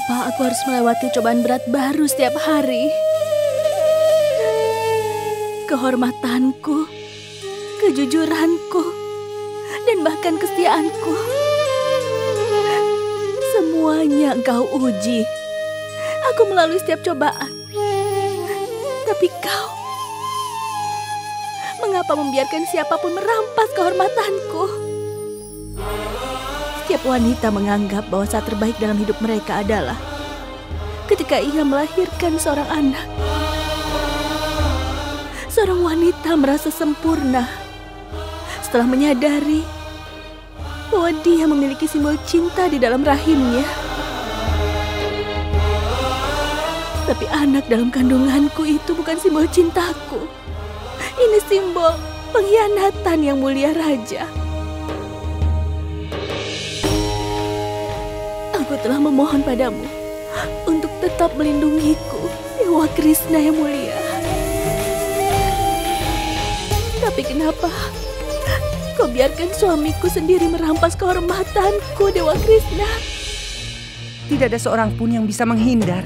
Mengapa aku harus melewati cobaan berat baru setiap hari? Kehormatanku, kejujuranku, dan bahkan kesetiaanku. Semuanya Engkau uji. Aku melalui setiap cobaan. Tapi Kau, mengapa membiarkan siapapun merampas kehormatanku? Setiap wanita menganggap bahwa saat terbaik dalam hidup mereka adalah ketika ia melahirkan seorang anak. Seorang wanita merasa sempurna setelah menyadari bahwa dia memiliki simbol cinta di dalam rahimnya. Tapi anak dalam kandunganku itu bukan simbol cintaku. Ini simbol pengkhianatan yang mulia Raja. Aku telah memohon padamu untuk tetap melindungiku, Dewa Krishna yang mulia. Tapi kenapa Kau biarkan suamiku sendiri merampas kehormatanku, Dewa Krishna? Tidak ada seorang pun yang bisa menghindar.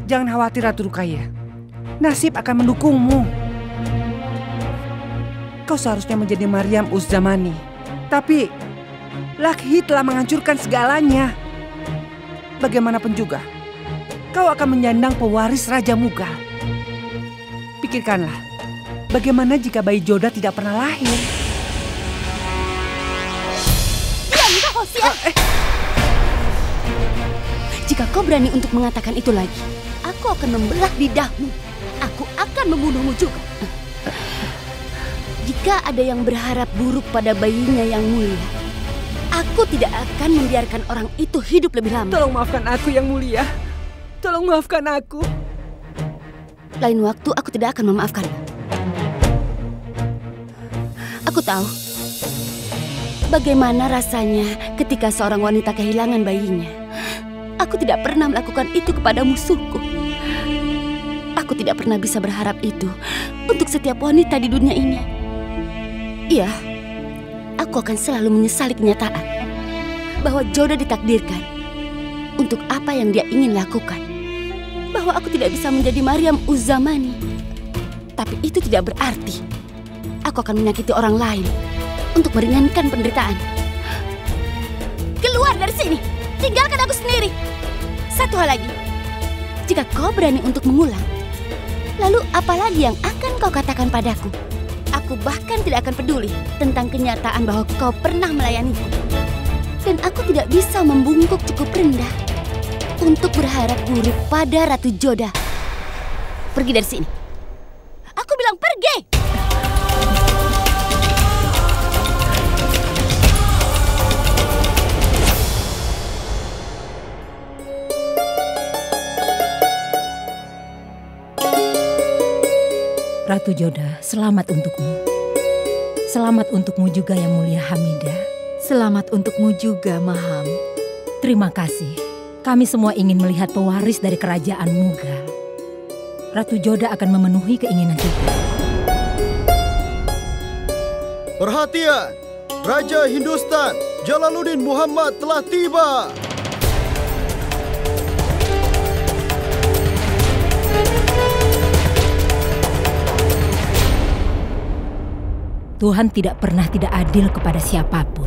Jangan khawatir, Ratu Rukaya. Nasib akan mendukungmu. Kau seharusnya menjadi Maryam Uz-Zamani. Tapi Lakhi telah menghancurkan segalanya. Bagaimanapun juga, kau akan menyandang pewaris Raja Mughal. Pikirkanlah, bagaimana jika bayi Joda tidak pernah lahir? Diam kau, Hosian! Jika kau berani untuk mengatakan itu lagi, aku akan membelah lidahmu. Aku akan membunuhmu juga. Jika ada yang berharap buruk pada bayinya yang mulia, aku tidak akan membiarkan orang itu hidup lebih lama. Tolong maafkan aku yang mulia. Tolong maafkan aku. Lain waktu aku tidak akan memaafkanmu. Aku tahu bagaimana rasanya ketika seorang wanita kehilangan bayinya. Aku tidak pernah melakukan itu kepada musuhku. Aku tidak pernah bisa berharap itu untuk setiap wanita di dunia ini. Iya, aku akan selalu menyesali kenyataan bahwa Joda ditakdirkan untuk apa yang dia ingin lakukan. Bahwa aku tidak bisa menjadi Maryam Uz-Zamani. Tapi itu tidak berarti aku akan menyakiti orang lain untuk meringankan penderitaan. Keluar dari sini! Tinggalkan aku sendiri! Satu hal lagi, jika kau berani untuk mengulang, lalu apa lagi yang akan kau katakan padaku? Aku bahkan tidak akan peduli tentang kenyataan bahwa kau pernah melayaniku. Dan aku tidak bisa membungkuk cukup rendah untuk berharap buruk pada Ratu Joda. Pergi dari sini. Aku bilang pergi! Ratu Joda, selamat untukmu. Selamat untukmu juga yang mulia Hamidah. Selamat untukmu juga, Maham. Terima kasih. Kami semua ingin melihat pewaris dari kerajaan Mughal. Ratu Joda akan memenuhi keinginan kita. Perhatian! Raja Hindustan, Jalaluddin Muhammad telah tiba. Tuhan tidak pernah tidak adil kepada siapapun.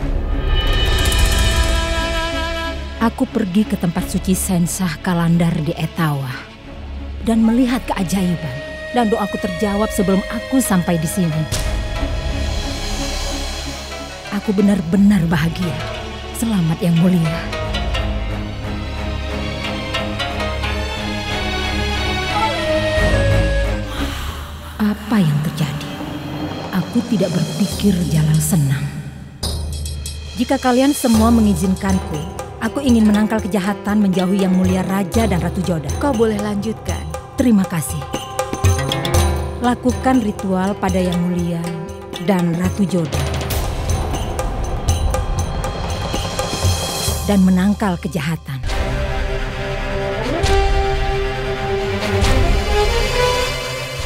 Aku pergi ke tempat suci Sensah Kalandar di Etawa dan melihat keajaiban, dan doaku terjawab sebelum aku sampai di sini. Aku benar-benar bahagia. Selamat yang mulia. Apa yang terjadi? Aku tidak berpikir jalan senang. Jika kalian semua mengizinkanku, aku ingin menangkal kejahatan menjauhi yang mulia Raja dan Ratu Joda. Kau boleh lanjutkan. Terima kasih. Lakukan ritual pada yang mulia dan Ratu Joda. Dan menangkal kejahatan.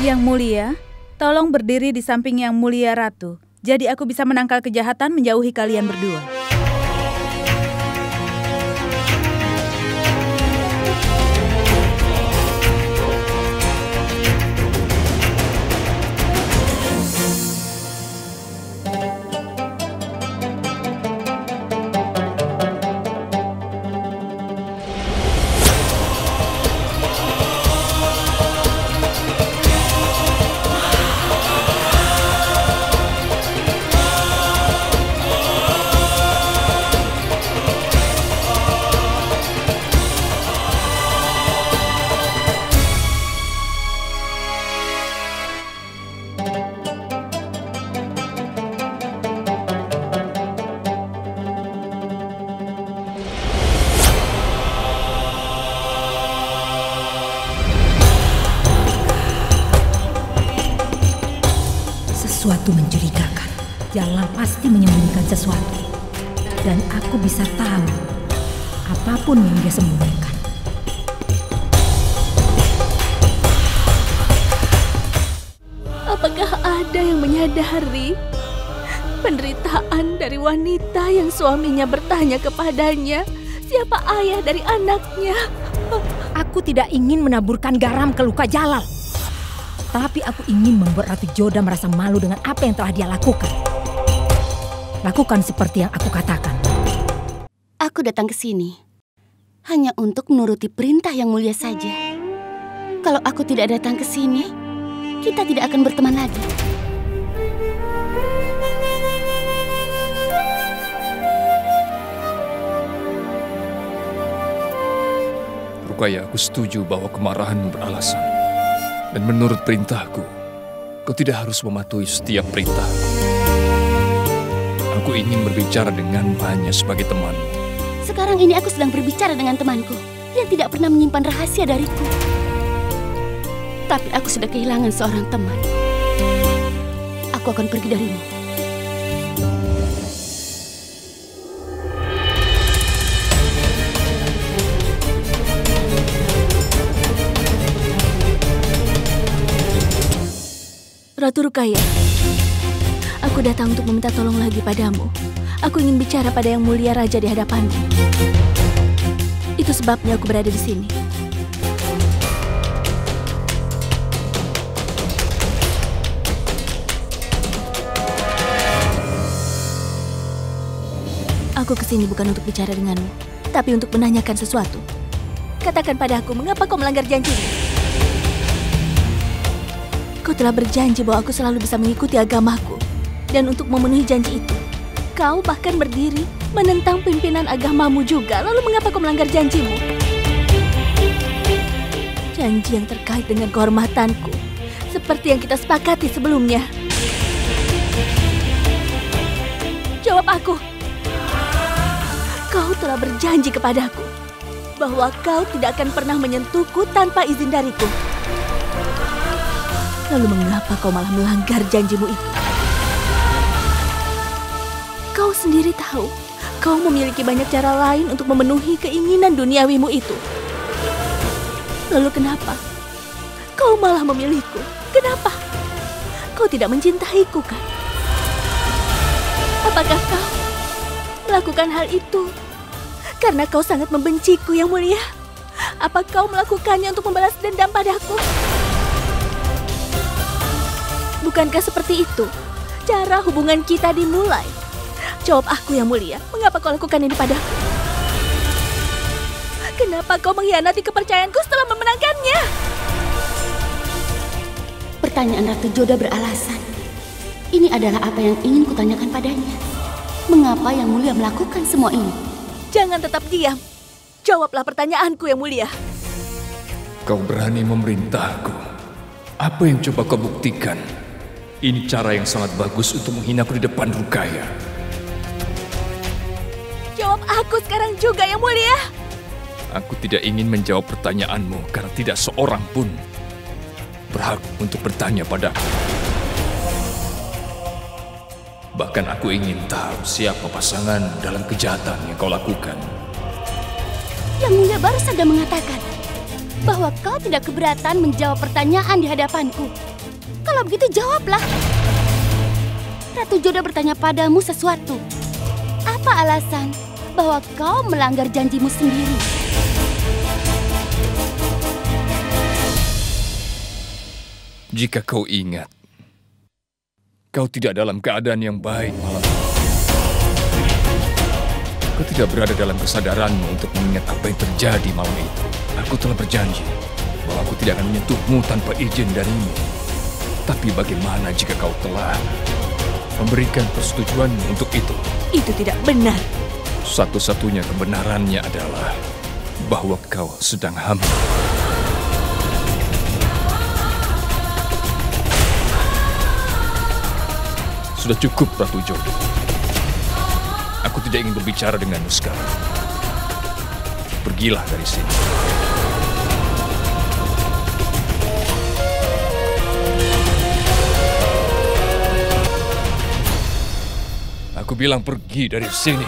Yang mulia, tolong berdiri di samping yang mulia Ratu. Jadi aku bisa menangkal kejahatan menjauhi kalian berdua. sesuatu mencurigakan. Jalal pasti menyembunyikan sesuatu. Dan aku bisa tahu apapun yang dia sembunyikan. Apakah ada yang menyadari penderitaan dari wanita yang suaminya bertanya kepadanya siapa ayah dari anaknya? Aku tidak ingin menaburkan garam ke luka Jalal. Tapi aku ingin membuat Ratu Joda merasa malu dengan apa yang telah dia lakukan. Lakukan seperti yang aku katakan. Aku datang ke sini hanya untuk menuruti perintah yang mulia saja. Kalau aku tidak datang ke sini, kita tidak akan berteman lagi. Rukaya, aku setuju bahwa kemarahanmu beralasan. Dan menurut perintahku, kau tidak harus mematuhi setiap perintah. Aku ingin berbicara denganmu hanya sebagai teman. Sekarang ini aku sedang berbicara dengan temanku yang tidak pernah menyimpan rahasia dariku. Tapi aku sudah kehilangan seorang teman. Aku akan pergi darimu. Ratu Rukaya, aku datang untuk meminta tolong lagi padamu. Aku ingin bicara pada yang mulia raja di hadapanmu. Itu sebabnya aku berada di sini. Aku kesini bukan untuk bicara denganmu, tapi untuk menanyakan sesuatu. Katakan padaku, mengapa kau melanggar janjimu? Kau telah berjanji bahwa aku selalu bisa mengikuti agamaku. Dan untuk memenuhi janji itu, kau bahkan berdiri menentang pimpinan agamamu juga. Lalu mengapa kau melanggar janjimu? Janji yang terkait dengan kehormatanku, seperti yang kita sepakati sebelumnya. Jawab aku. Kau telah berjanji kepadaku bahwa kau tidak akan pernah menyentuhku tanpa izin dariku. Lalu mengapa kau malah melanggar janjimu itu? Kau sendiri tahu, kau memiliki banyak cara lain untuk memenuhi keinginan duniawimu itu. Lalu kenapa kau malah memilihku? Kenapa? Kau tidak mencintaiku kan? Apakah kau melakukan hal itu karena kau sangat membenciku, Yang Mulia? Apa kau melakukannya untuk membalas dendam padaku? Bukankah seperti itu cara hubungan kita dimulai? Jawab aku, Yang Mulia. Mengapa kau lakukan ini padaku? Kenapa kau mengkhianati kepercayaanku setelah memenangkannya? Pertanyaan Ratu Joda beralasan. Ini adalah apa yang ingin kutanyakan padanya. Mengapa Yang Mulia melakukan semua ini? Jangan tetap diam. Jawablah pertanyaanku, Yang Mulia. Kau berani memerintahku. Apa yang coba kau buktikan? Ini cara yang sangat bagus untuk menghinaku di depan Rukaya. Jawab aku sekarang juga, Yang Mulia. Aku tidak ingin menjawab pertanyaanmu karena tidak seorang pun berhak untuk bertanya padaku. Bahkan aku ingin tahu siapa pasangan dalam kejahatan yang kau lakukan. Yang Mulia baru saja mengatakan bahwa kau tidak keberatan menjawab pertanyaan di hadapanku. Kalau begitu jawablah. Ratu Joda bertanya padamu sesuatu. Apa alasan bahwa kau melanggar janjimu sendiri? Jika kau ingat, kau tidak dalam keadaan yang baik malam ini. Kau tidak berada dalam kesadaranmu untuk mengingat apa yang terjadi malam itu. Aku telah berjanji bahwa aku tidak akan menyentuhmu tanpa izin darimu. Tapi bagaimana jika kau telah memberikan persetujuanmu untuk itu? Itu tidak benar. Satu-satunya kebenarannya adalah bahwa kau sedang hamil. Sudah cukup, Ratu Joda. Aku tidak ingin berbicara denganmu sekarang. Pergilah dari sini. Aku bilang pergi dari sini.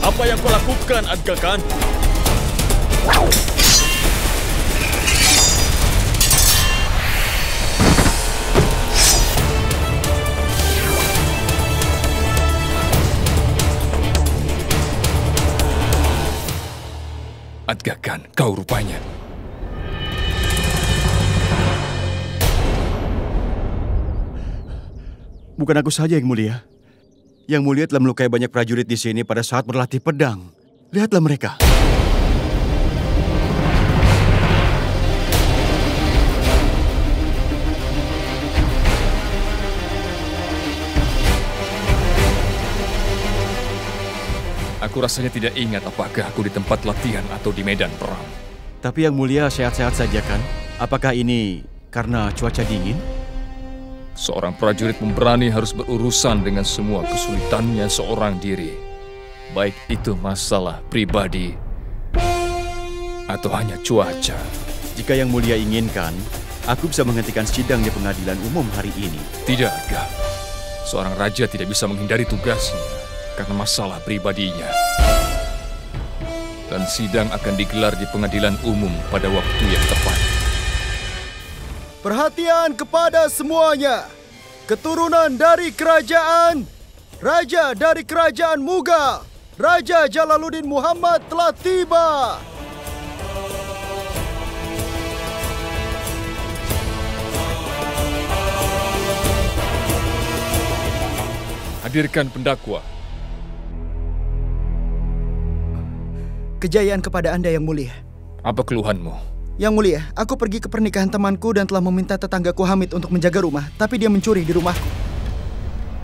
Apa yang kau lakukan, Aga Khan? Aga Khan, kau rupanya. Bukan aku saja yang mulia. Yang mulia telah melukai banyak prajurit di sini pada saat berlatih pedang. Lihatlah mereka. Aku rasanya tidak ingat apakah aku di tempat latihan atau di medan perang. Tapi yang mulia sehat-sehat saja kan? Apakah ini karena cuaca dingin? Seorang prajurit pemberani harus berurusan dengan semua kesulitannya seorang diri. Baik itu masalah pribadi atau hanya cuaca. Jika yang mulia inginkan, aku bisa menghentikan sidang di pengadilan umum hari ini. Tidak, Aga. Seorang raja tidak bisa menghindari tugasnya karena masalah pribadinya. Dan sidang akan digelar di pengadilan umum pada waktu yang tepat. Perhatian kepada semuanya. Keturunan dari kerajaan, Raja dari kerajaan Mughal, Raja Jalaluddin Muhammad telah tiba. Hadirkan pendakwa. Kejayaan kepada Anda, Yang Mulia. Apa keluhanmu? Yang Mulia, aku pergi ke pernikahan temanku dan telah meminta tetanggaku Hamid untuk menjaga rumah, tapi dia mencuri di rumahku.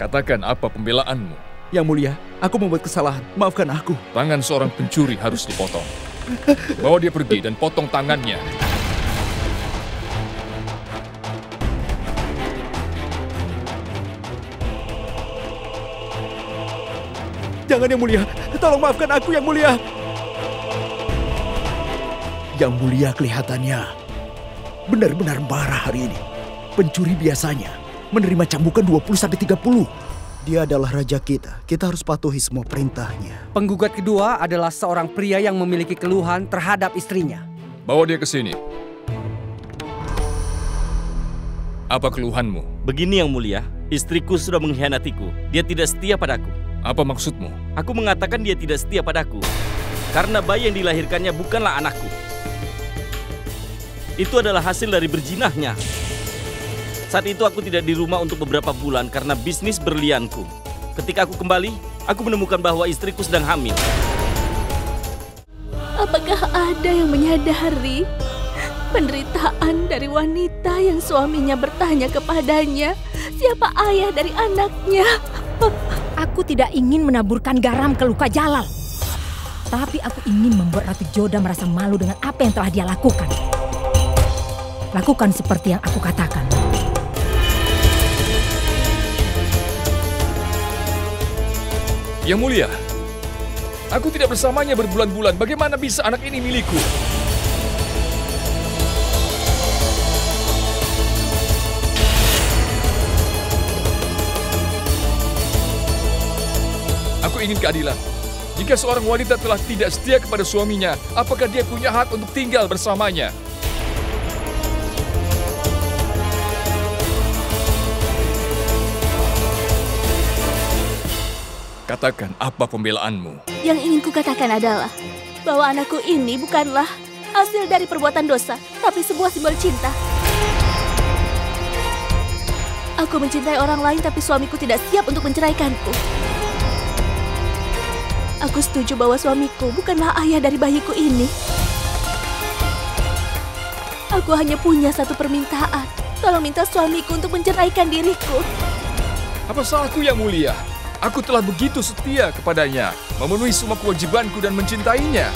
Katakan apa pembelaanmu? Yang Mulia, aku membuat kesalahan. Maafkan aku. Tangan seorang pencuri harus dipotong. Bawa dia pergi dan potong tangannya. Jangan, Yang Mulia. Tolong maafkan aku, Yang Mulia. Yang Mulia kelihatannya benar-benar marah hari ini. Pencuri biasanya menerima cambukan 20-30. Dia adalah raja kita. Kita harus patuhi semua perintahnya. Penggugat kedua adalah seorang pria yang memiliki keluhan terhadap istrinya. Bawa dia ke sini. Apa keluhanmu? Begini Yang Mulia, istriku sudah mengkhianatiku. Dia tidak setia padaku. Apa maksudmu? Aku mengatakan dia tidak setia padaku karena bayi yang dilahirkannya bukanlah anakku. Itu adalah hasil dari berjinahnya. Saat itu aku tidak di rumah untuk beberapa bulan karena bisnis berlianku. Ketika aku kembali, aku menemukan bahwa istriku sedang hamil. Apakah ada yang menyadari penderitaan dari wanita yang suaminya bertanya kepadanya siapa ayah dari anaknya? Aku tidak ingin menaburkan garam ke luka Jalal. Tapi aku ingin membuat Ratu Joda merasa malu dengan apa yang telah dia lakukan. Lakukan seperti yang aku katakan. Yang Mulia, aku tidak bersamanya berbulan-bulan. Bagaimana bisa anak ini milikku? Aku ingin keadilan. Jika seorang wanita telah tidak setia kepada suaminya, apakah dia punya hak untuk tinggal bersamanya? Katakan apa pembelaanmu? Yang ingin kukatakan adalah bahwa anakku ini bukanlah hasil dari perbuatan dosa, tapi sebuah simbol cinta. Aku mencintai orang lain, tapi suamiku tidak siap untuk menceraikanku. Aku setuju bahwa suamiku bukanlah ayah dari bayiku ini. Aku hanya punya satu permintaan. Tolong minta suamiku untuk menceraikan diriku. Apa salahku yang mulia? Aku telah begitu setia kepadanya, memenuhi semua kewajibanku dan mencintainya.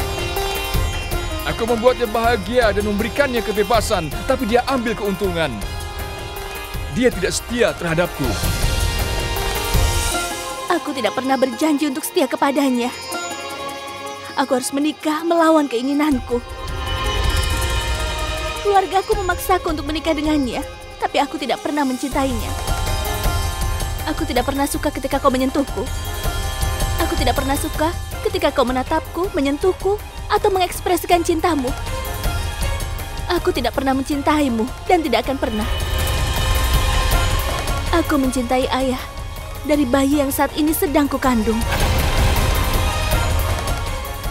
Aku membuatnya bahagia dan memberikannya kebebasan, tapi dia ambil keuntungan. Dia tidak setia terhadapku. Aku tidak pernah berjanji untuk setia kepadanya. Aku harus menikah melawan keinginanku. Keluargaku memaksaku untuk menikah dengannya, tapi aku tidak pernah mencintainya. Aku tidak pernah suka ketika kau menyentuhku. Aku tidak pernah suka ketika kau menatapku, menyentuhku, atau mengekspresikan cintamu. Aku tidak pernah mencintaimu dan tidak akan pernah. Aku mencintai ayah dari bayi yang saat ini sedang kukandung.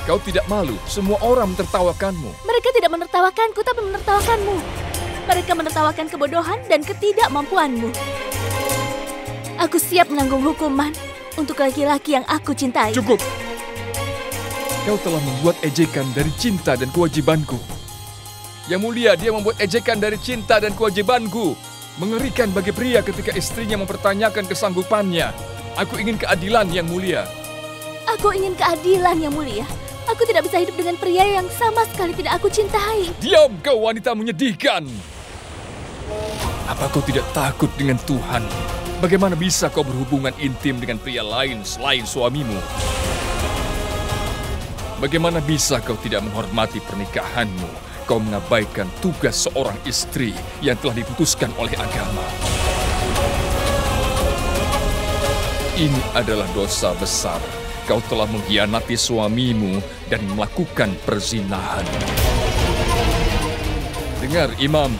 Kau tidak malu, semua orang menertawakanmu. Mereka tidak menertawakanku, tapi menertawakanmu. Mereka menertawakan kebodohan dan ketidakmampuanmu. Aku siap menanggung hukuman untuk laki-laki yang aku cintai. Cukup. Kau telah membuat ejekan dari cinta dan kewajibanku. Yang mulia, dia membuat ejekan dari cinta dan kewajibanku. Mengerikan bagi pria ketika istrinya mempertanyakan kesanggupannya. Aku ingin keadilan yang mulia. Aku ingin keadilan yang mulia. Aku tidak bisa hidup dengan pria yang sama sekali tidak aku cintai. Diam kau wanita menyedihkan. Apa kau tidak takut dengan Tuhan? Bagaimana bisa kau berhubungan intim dengan pria lain selain suamimu? Bagaimana bisa kau tidak menghormati pernikahanmu? Kau mengabaikan tugas seorang istri yang telah diputuskan oleh agama. Ini adalah dosa besar. Kau telah mengkhianati suamimu dan melakukan perzinahan. Dengar, Imam.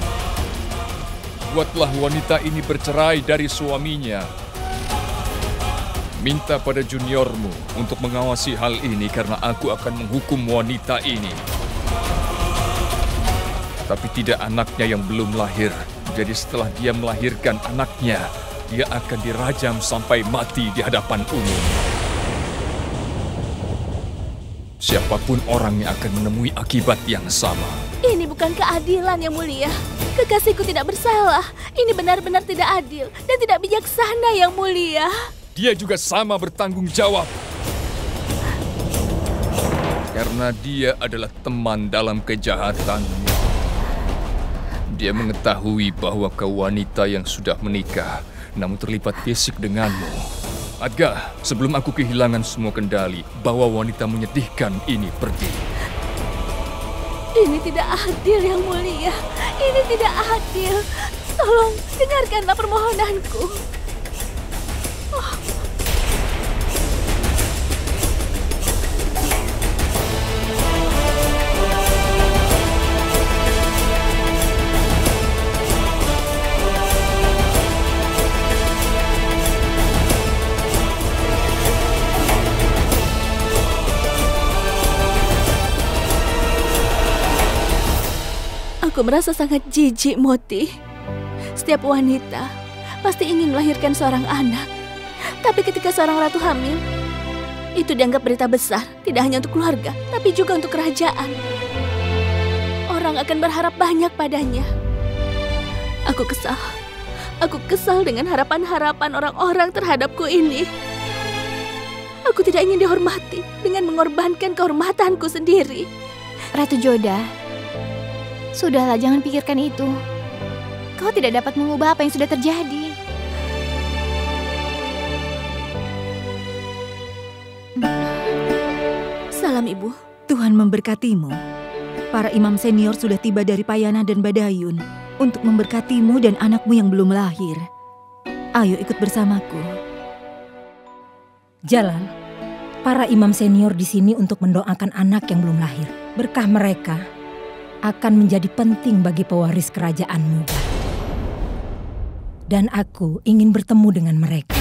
Buatlah wanita ini bercerai dari suaminya. Minta pada juniormu untuk mengawasi hal ini karena aku akan menghukum wanita ini. Tapi tidak anaknya yang belum lahir. Jadi setelah dia melahirkan anaknya, dia akan dirajam sampai mati di hadapan umum. Siapapun orang yang akan menemui akibat yang sama. Ini bukan keadilan yang mulia. Kekasihku tidak bersalah. Ini benar-benar tidak adil dan tidak bijaksana yang mulia. Dia juga sama bertanggung jawab. Karena dia adalah teman dalam kejahatanmu. Dia mengetahui bahwa kau wanita yang sudah menikah, namun terlibat fisik denganmu. Adga, sebelum aku kehilangan semua kendali, bawa wanita menyedihkan ini pergi. Ini tidak adil yang mulia. Ini tidak adil. Tolong dengarkanlah permohonanku. Aku merasa sangat jijik, Moti. Setiap wanita pasti ingin melahirkan seorang anak. Tapi ketika seorang ratu hamil, itu dianggap berita besar, tidak hanya untuk keluarga, tapi juga untuk kerajaan. Orang akan berharap banyak padanya. Aku kesal. Aku kesal dengan harapan-harapan orang-orang terhadapku ini. Aku tidak ingin dihormati dengan mengorbankan kehormatanku sendiri. Ratu Joda, sudahlah, jangan pikirkan itu. Kau tidak dapat mengubah apa yang sudah terjadi. Salam, Ibu. Tuhan memberkatimu. Para imam senior sudah tiba dari Payana dan Badayun untuk memberkatimu dan anakmu yang belum lahir. Ayo ikut bersamaku. Jalan. Para imam senior di sini untuk mendoakan anak yang belum lahir. Berkah mereka akan menjadi penting bagi pewaris kerajaan Muga. Dan aku ingin bertemu dengan mereka.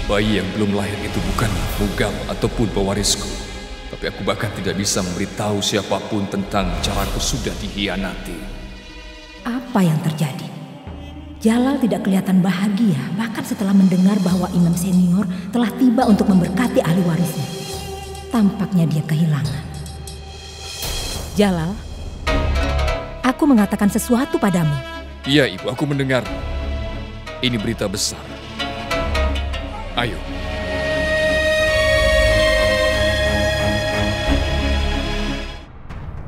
Bayi yang belum lahir itu bukan Mugam ataupun pewarisku, Tapi aku bahkan tidak bisa memberitahu siapapun tentang caraku sudah dihianati. Apa yang terjadi? Jalal tidak kelihatan bahagia bahkan setelah mendengar bahwa imam senior telah tiba untuk memberkati ahli warisnya. Tampaknya dia kehilangan. Jalal, aku mengatakan sesuatu padamu. Iya, Ibu, aku mendengar. Ini berita besar. Ayo.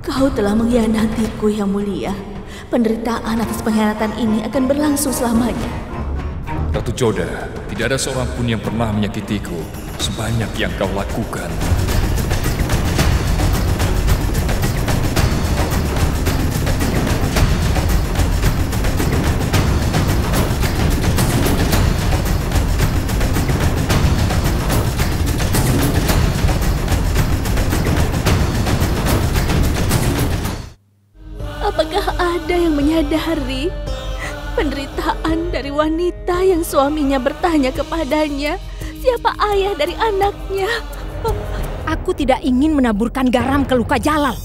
Kau telah mengkhianatiku, Yang Mulia. Penderitaan atas pengkhianatan ini akan berlangsung selamanya. Ratu Joda, tidak ada seorang pun yang pernah menyakitiku sebanyak yang kau lakukan. Apakah ada yang menyadari penderitaan dari wanita yang suaminya bertanya kepadanya siapa ayah dari anaknya? Aku tidak ingin menaburkan garam ke luka Jalal.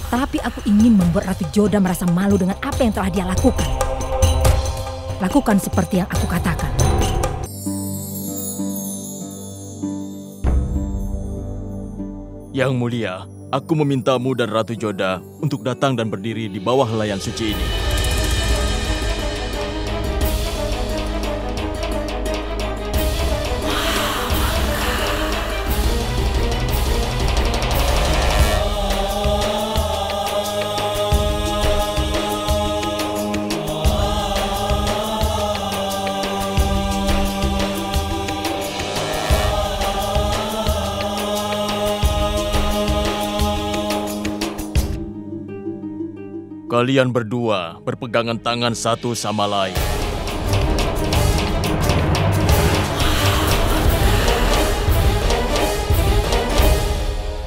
Tapi aku ingin membuat Ratu Joda merasa malu dengan apa yang telah dia lakukan. Lakukan seperti yang aku katakan. Yang Mulia, aku memintamu dan Ratu Joda untuk datang dan berdiri di bawah helaian suci ini. Kalian berdua berpegangan tangan satu sama lain.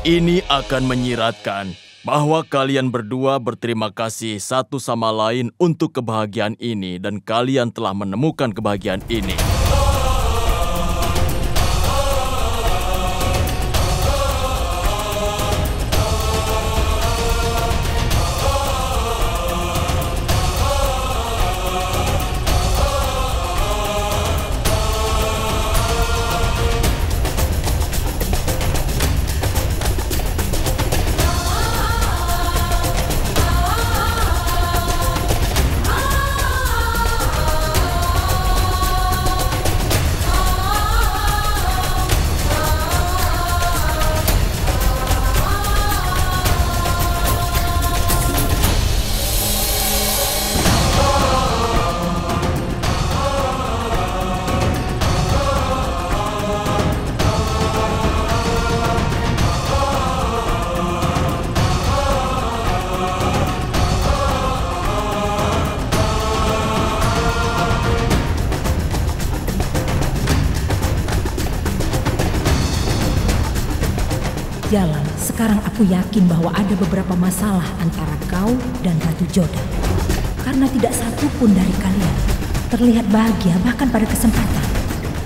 Ini akan menyiratkan bahwa kalian berdua berterima kasih satu sama lain untuk kebahagiaan ini dan kalian telah menemukan kebahagiaan ini. Jalal, sekarang aku yakin bahwa ada beberapa masalah antara kau dan Ratu Joda. Karena tidak satu pun dari kalian terlihat bahagia bahkan pada kesempatan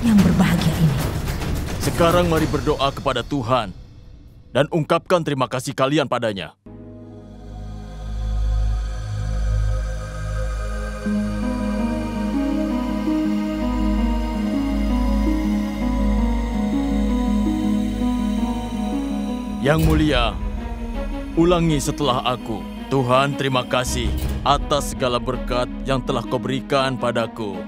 yang berbahagia ini. Sekarang mari berdoa kepada Tuhan dan ungkapkan terima kasih kalian padanya. Yang Mulia, ulangi setelah aku. Tuhan, terima kasih atas segala berkat yang telah kau berikan padaku.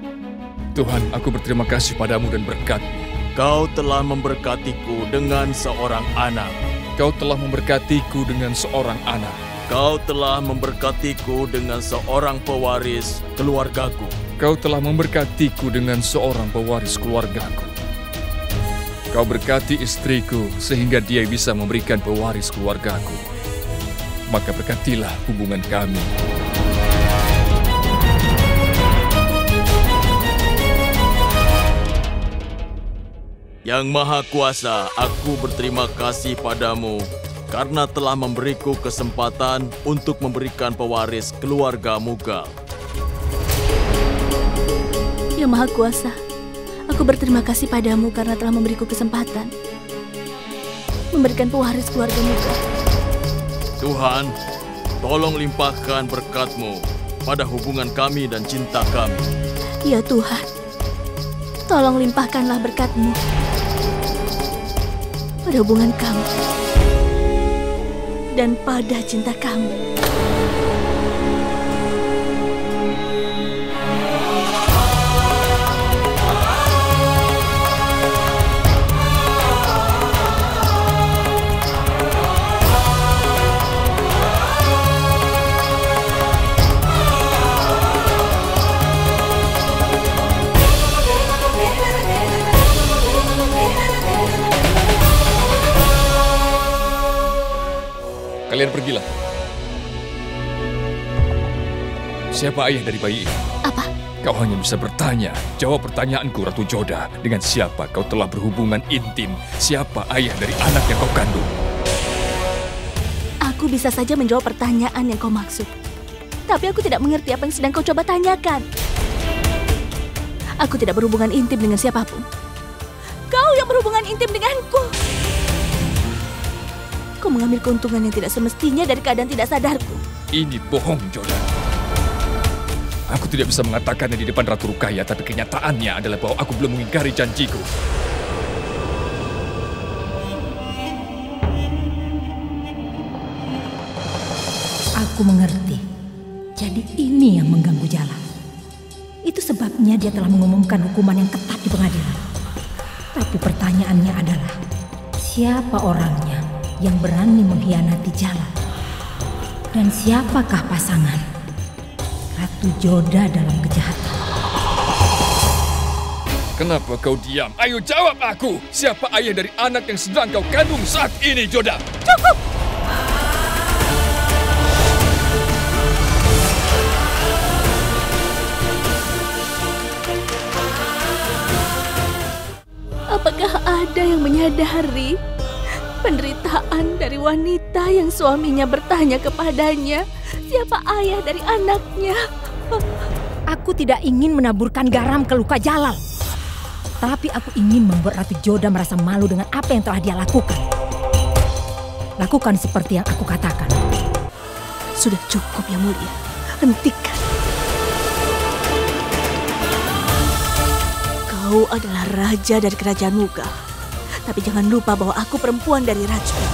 Tuhan, aku berterima kasih padamu dan berkat-Mu. Kau telah memberkatiku dengan seorang anak. Kau telah memberkatiku dengan seorang anak. Kau telah memberkatiku dengan seorang pewaris keluargaku. Kau telah memberkatiku dengan seorang pewaris keluargaku. Kau berkati istriku sehingga dia bisa memberikan pewaris keluargaku. Maka berkatilah hubungan kami. Yang Maha Kuasa, aku berterima kasih padamu karena telah memberiku kesempatan untuk memberikan pewaris keluarga Mughal. Yang Maha Kuasa, aku berterima kasih padamu karena telah memberiku kesempatan memberikan pewaris keluarga Muga. Tuhan, tolong limpahkan berkat-Mu pada hubungan kami dan cinta kami. Ya Tuhan, tolong limpahkanlah berkat-Mu pada hubungan kami dan pada cinta kami. Kalian pergilah. Siapa ayah dari bayi ini? Apa? Kau hanya bisa bertanya. Jawab pertanyaanku, Ratu Joda. Dengan siapa kau telah berhubungan intim? Siapa ayah dari anak yang kau kandung? Aku bisa saja menjawab pertanyaan yang kau maksud. Tapi aku tidak mengerti apa yang sedang kau coba tanyakan. Aku tidak berhubungan intim dengan siapapun. Kau yang berhubungan intim denganku. Kau mengambil keuntungan yang tidak semestinya dari keadaan tidak sadarku. Ini bohong, Joda. Aku tidak bisa mengatakannya di depan Ratu Rukaya, tapi kenyataannya adalah bahwa aku belum mengingkari janjiku. Aku mengerti. Jadi ini yang mengganggu Jalan. Itu sebabnya dia telah mengumumkan hukuman yang ketat di pengadilan. Tapi pertanyaannya adalah, siapa orangnya yang berani mengkhianati Jalan? Dan siapakah pasangan Ratu Joda dalam kejahatan? Kenapa kau diam? Ayo jawab aku! Siapa ayah dari anak yang sedang kau kandung saat ini, Joda? Cukup! Apakah ada yang menyadari penderitaan dari wanita yang suaminya bertanya kepadanya, siapa ayah dari anaknya? Aku tidak ingin menaburkan garam ke luka Jalal. Tapi aku ingin membuat Ratu Joda merasa malu dengan apa yang telah dia lakukan. Lakukan seperti yang aku katakan. Sudah cukup, Yang Mulia. Hentikan. Kau adalah raja dari kerajaan Muga. Tapi jangan lupa bahwa aku perempuan dari Rajput.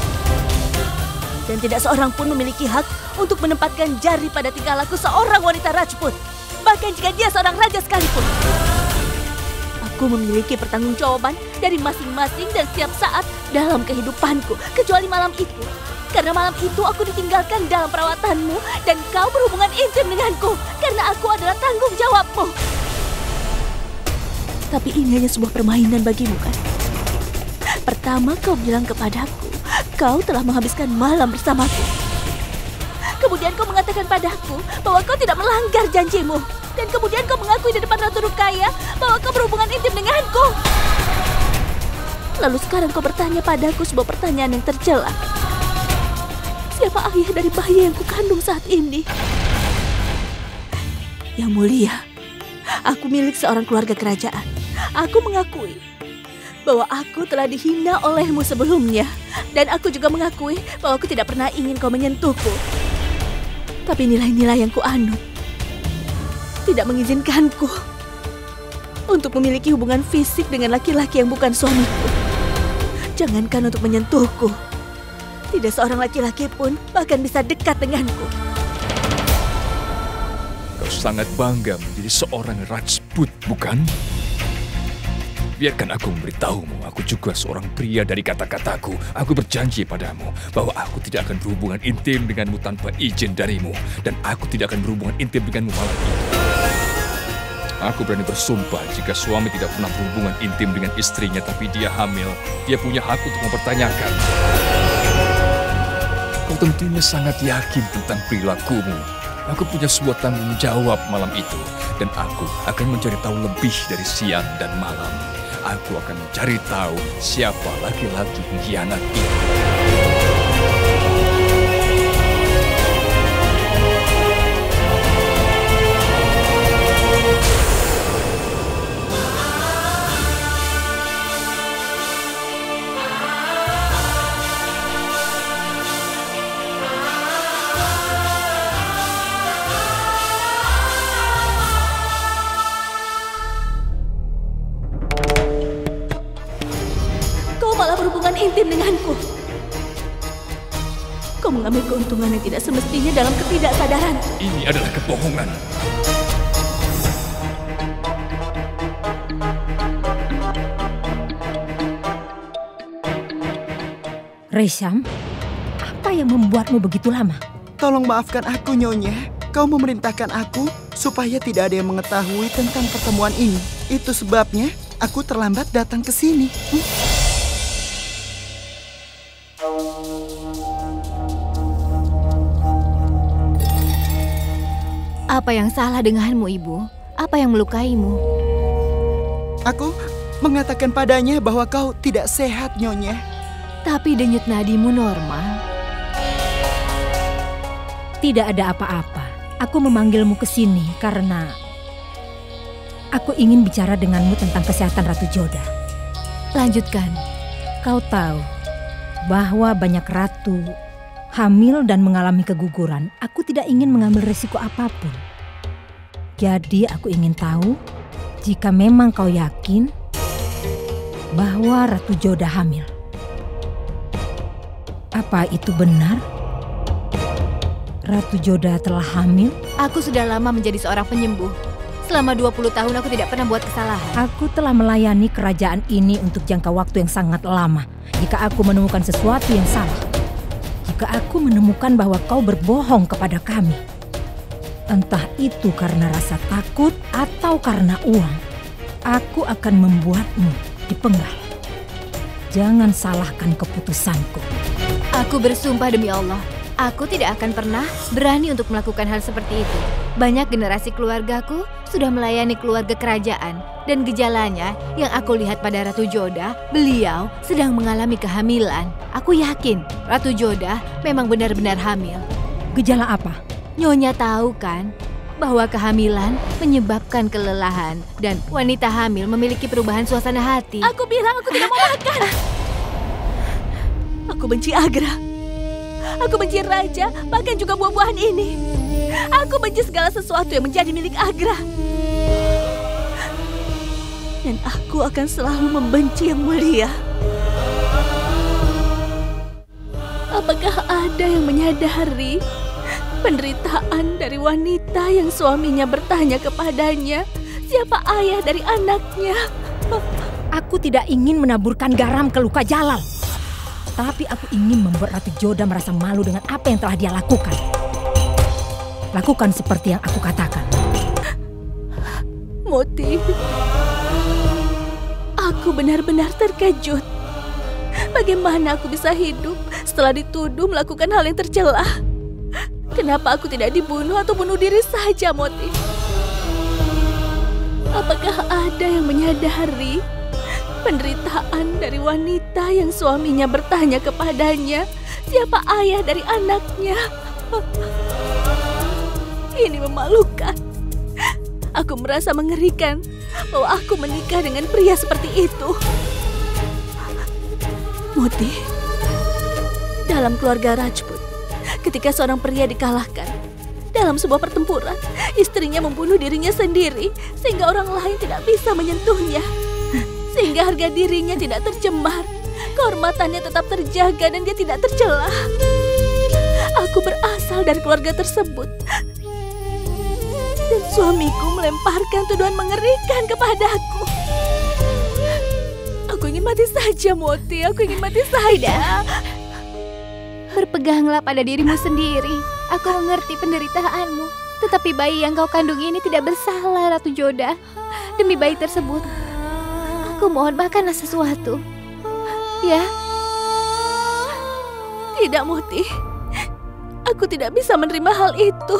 Dan tidak seorang pun memiliki hak untuk menempatkan jari pada tingkah laku seorang wanita Rajput. Bahkan jika dia seorang raja sekalipun. Aku memiliki pertanggungjawaban dari masing-masing dan setiap saat dalam kehidupanku. Kecuali malam itu. Karena malam itu aku ditinggalkan dalam perawatanmu dan kau berhubungan intim denganku. Karena aku adalah tanggung jawabmu. Tapi ini hanya sebuah permainan bagimu, kan? Pertama kau bilang kepadaku, kau telah menghabiskan malam bersamaku. Kemudian kau mengatakan padaku bahwa kau tidak melanggar janjimu. Dan kemudian kau mengakui di depan Ratu Rukaya bahwa kau berhubungan intim denganku. Lalu sekarang kau bertanya padaku sebuah pertanyaan yang tercela. Siapa ayah dari bayi yang kukandung saat ini? Yang Mulia, aku milik seorang keluarga kerajaan. Aku mengakui bahwa aku telah dihina olehmu sebelumnya. Dan aku juga mengakui bahwa aku tidak pernah ingin kau menyentuhku. Tapi nilai-nilai yang kuanut tidak mengizinkanku untuk memiliki hubungan fisik dengan laki-laki yang bukan suamiku. Jangankan untuk menyentuhku, tidak seorang laki-laki pun bahkan bisa dekat denganku. Kau sangat bangga menjadi seorang Rajput, bukan? Biarkan aku memberitahumu, aku juga seorang pria dari kata-kataku. Aku berjanji padamu bahwa aku tidak akan berhubungan intim denganmu tanpa izin darimu. Dan aku tidak akan berhubungan intim denganmu malam ini. Aku berani bersumpah jika suami tidak pernah berhubungan intim dengan istrinya tapi dia hamil, dia punya hak untuk mempertanyakan. Kau tentunya sangat yakin tentang perilakumu. Aku punya sebuah tanggung jawab malam itu. Dan aku akan mencari tahu lebih dari siang dan malam. Aku akan mencari tahu siapa laki-laki pengkhianat itu. Kau mengambil keuntungan yang tidak semestinya dalam ketidaksadaran. Ini adalah kebohongan. Resham, apa yang membuatmu begitu lama? Tolong maafkan aku, Nyonya. Kau memerintahkan aku supaya tidak ada yang mengetahui tentang pertemuan ini. Itu sebabnya aku terlambat datang ke sini. Apa yang salah denganmu, Ibu? Apa yang melukaimu? Aku mengatakan padanya bahwa kau tidak sehat, Nyonya. Tapi denyut nadimu normal. Tidak ada apa-apa. Aku memanggilmu ke sini karena aku ingin bicara denganmu tentang kesehatan Ratu Joda. Lanjutkan. Kau tahu bahwa banyak ratu hamil dan mengalami keguguran. Aku tidak ingin mengambil risiko apapun. Jadi aku ingin tahu jika memang kau yakin bahwa Ratu Joda hamil. Apa itu benar? Ratu Joda telah hamil? Aku sudah lama menjadi seorang penyembuh. Selama 20 tahun aku tidak pernah buat kesalahan. Aku telah melayani kerajaan ini untuk jangka waktu yang sangat lama. Jika aku menemukan sesuatu yang salah, jika aku menemukan bahwa kau berbohong kepada kami, entah itu karena rasa takut atau karena uang, aku akan membuatmu dipenggal. Jangan salahkan keputusanku. Aku bersumpah demi Allah, aku tidak akan pernah berani untuk melakukan hal seperti itu. Banyak generasi keluargaku sudah melayani keluarga kerajaan, dan gejalanya yang aku lihat pada Ratu Joda, beliau sedang mengalami kehamilan. Aku yakin Ratu Joda memang benar-benar hamil. Gejala apa? Nyonya tahu kan bahwa kehamilan menyebabkan kelelahan dan wanita hamil memiliki perubahan suasana hati. Aku bilang aku tidak mau makan. Aku benci Agra. Aku benci raja, bahkan juga buah-buahan ini. Aku benci segala sesuatu yang menjadi milik Agra. Dan aku akan selalu membenci Yang Mulia. Apakah ada yang menyadari penderitaan dari wanita yang suaminya bertanya kepadanya siapa ayah dari anaknya? Aku tidak ingin menaburkan garam ke luka Jalal. Tapi aku ingin membuat Ratu Joda merasa malu dengan apa yang telah dia lakukan. Lakukan seperti yang aku katakan. Moti, aku benar-benar terkejut. Bagaimana aku bisa hidup setelah dituduh melakukan hal yang tercela? Kenapa aku tidak dibunuh atau bunuh diri saja, Moti? Apakah ada yang menyadari penderitaan dari wanita yang suaminya bertanya kepadanya siapa ayah dari anaknya? Ini memalukan. Aku merasa mengerikan bahwa aku menikah dengan pria seperti itu. Moti, dalam keluarga Rajput, ketika seorang pria dikalahkan dalam sebuah pertempuran, istrinya membunuh dirinya sendiri sehingga orang lain tidak bisa menyentuhnya. Sehingga harga dirinya tidak tercemar, kehormatannya tetap terjaga dan dia tidak tercela. Aku berasal dari keluarga tersebut. Dan suamiku melemparkan tuduhan mengerikan kepadaku. Aku ingin mati saja, Moti. Aku ingin mati saja. Berpeganglah pada dirimu sendiri. Aku mengerti penderitaanmu. Tetapi bayi yang kau kandung ini tidak bersalah, Ratu Joda. Demi bayi tersebut, aku mohon makanlah sesuatu. Ya? Tidak, Moti. Aku tidak bisa menerima hal itu.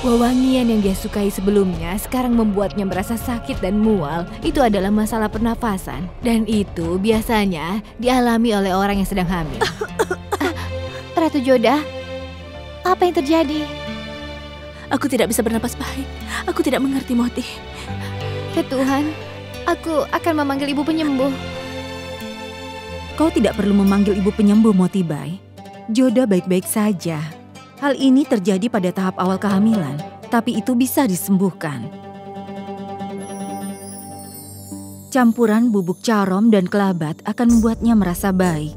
Wewangian yang dia sukai sebelumnya sekarang membuatnya merasa sakit dan mual. Itu adalah masalah pernafasan. Dan itu biasanya dialami oleh orang yang sedang hamil. Ratu Joda, apa yang terjadi? Aku tidak bisa bernapas baik. Aku tidak mengerti, Moti. Ya Tuhan, aku akan memanggil ibu penyembuh. Kau tidak perlu memanggil ibu penyembuh, Motibai. Joda baik-baik saja. Hal ini terjadi pada tahap awal kehamilan, tapi itu bisa disembuhkan. Campuran bubuk carom dan kelabat akan membuatnya merasa baik.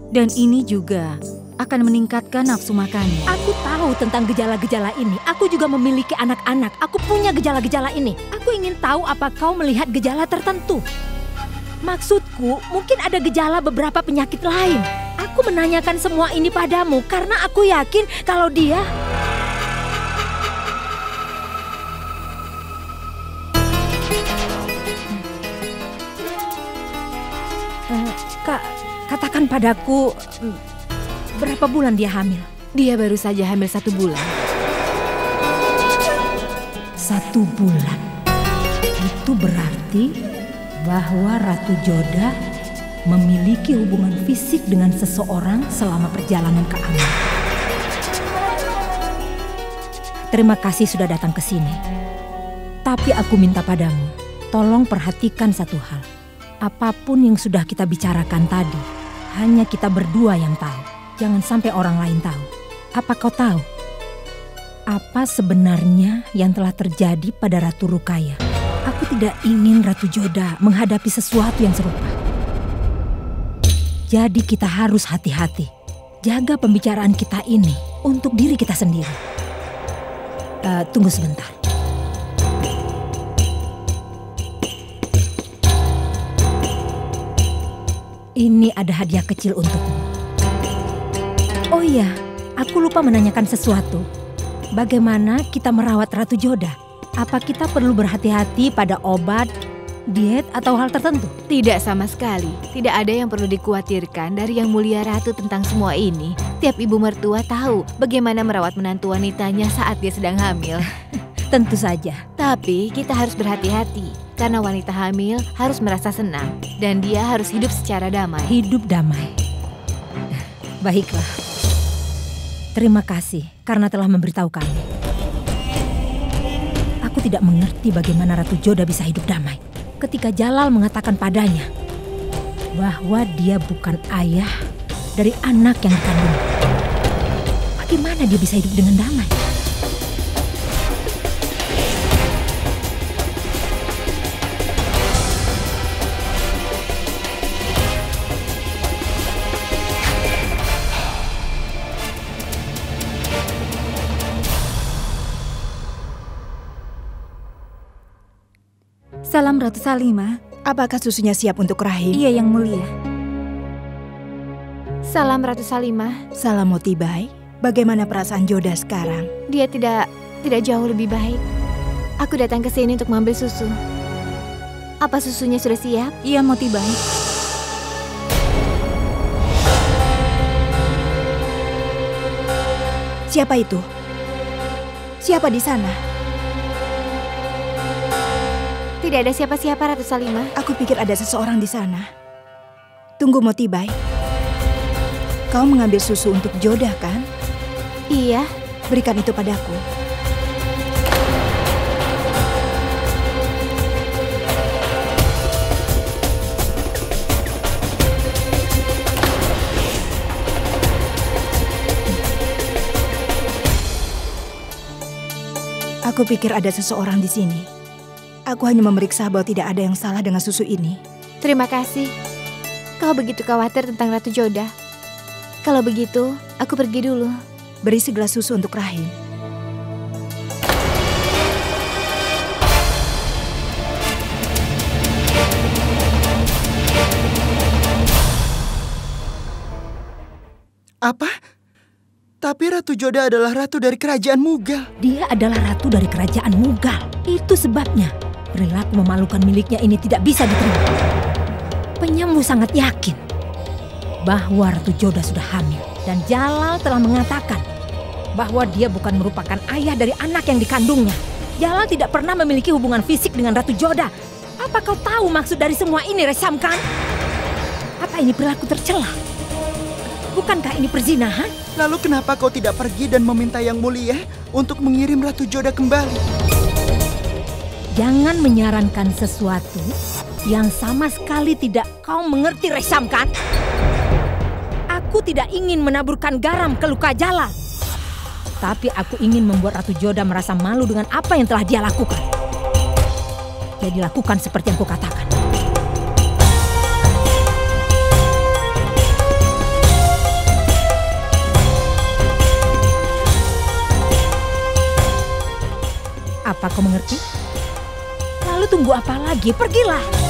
Dan ini juga akan meningkatkan nafsu makannya. Aku tahu tentang gejala-gejala ini. Aku juga memiliki anak-anak. Aku punya gejala-gejala ini. Aku ingin tahu apa kau melihat gejala tertentu. Maksudku, mungkin ada gejala beberapa penyakit lain. Aku menanyakan semua ini padamu karena aku yakin kalau dia... Katakan padaku, berapa bulan dia hamil? Dia baru saja hamil 1 bulan. 1 bulan? Itu berarti bahwa Ratu Joda memiliki hubungan fisik dengan seseorang selama perjalanan ke Amal. Terima kasih sudah datang ke sini. Tapi aku minta padamu, tolong perhatikan satu hal. Apapun yang sudah kita bicarakan tadi, hanya kita berdua yang tahu. Jangan sampai orang lain tahu. Apa kau tahu? Apa sebenarnya yang telah terjadi pada Ratu Rukaya? Aku tidak ingin Ratu Joda menghadapi sesuatu yang serupa. Jadi kita harus hati-hati. Jaga pembicaraan kita ini untuk diri kita sendiri. Tunggu sebentar. Ini ada hadiah kecil untukmu. Oh iya, aku lupa menanyakan sesuatu. Bagaimana kita merawat Ratu Joda? Apa kita perlu berhati-hati pada obat, diet, atau hal tertentu? Tidak sama sekali. Tidak ada yang perlu dikhawatirkan dari Yang Mulia Ratu tentang semua ini. Tiap ibu mertua tahu bagaimana merawat menantu wanitanya saat dia sedang hamil. Tentu saja. Tapi kita harus berhati-hati. Karena wanita hamil harus merasa senang. Dan dia harus hidup secara damai. Hidup damai. Baiklah. Terima kasih karena telah memberitahu kami. Aku tidak mengerti bagaimana Ratu Joda bisa hidup damai ketika Jalal mengatakan padanya bahwa dia bukan ayah dari anak yang dikandungnya. Bagaimana dia bisa hidup dengan damai? Salam Ratu Salimah. Apakah susunya siap untuk Rahim? Iya, Yang Mulia. Salam Ratu Salimah. Salam Motibai. Bagaimana perasaan Joda sekarang? Dia tidak jauh lebih baik. Aku datang ke sini untuk mengambil susu. Apa susunya sudah siap? Iya, Motibai. Siapa itu? Siapa di sana? Tidak ada siapa-siapa, Ratu Salimah. Aku pikir ada seseorang di sana. Tunggu, Motibai. Kau mengambil susu untuk Joda, kan? Iya. Berikan itu padaku. Aku pikir ada seseorang di sini. Aku hanya memeriksa bahwa tidak ada yang salah dengan susu ini. Terima kasih. Kau begitu khawatir tentang Ratu Joda. Kalau begitu, aku pergi dulu. Beri segelas susu untuk Rahim. Apa? Tapi Ratu Joda adalah ratu dari kerajaan Mughal. Dia adalah ratu dari kerajaan Mughal. Itu sebabnya perilaku memalukan miliknya ini tidak bisa diterima. Penyembuh sangat yakin bahwa Ratu Joda sudah hamil. Dan Jalal telah mengatakan bahwa dia bukan merupakan ayah dari anak yang dikandungnya. Jalal tidak pernah memiliki hubungan fisik dengan Ratu Joda. Apa kau tahu maksud dari semua ini, Resam Khan? Apa ini perilaku tercela? Bukankah ini perzinahan? Lalu kenapa kau tidak pergi dan meminta Yang Mulia untuk mengirim Ratu Joda kembali? Jangan menyarankan sesuatu yang sama sekali tidak kau mengerti, Resam Khan. Aku tidak ingin menaburkan garam ke luka Jalal. Tapi aku ingin membuat Ratu Joda merasa malu dengan apa yang telah dia lakukan. Jadi lakukan seperti yang kukatakan. Apa kau mengerti? Lalu tunggu apa lagi? Pergilah!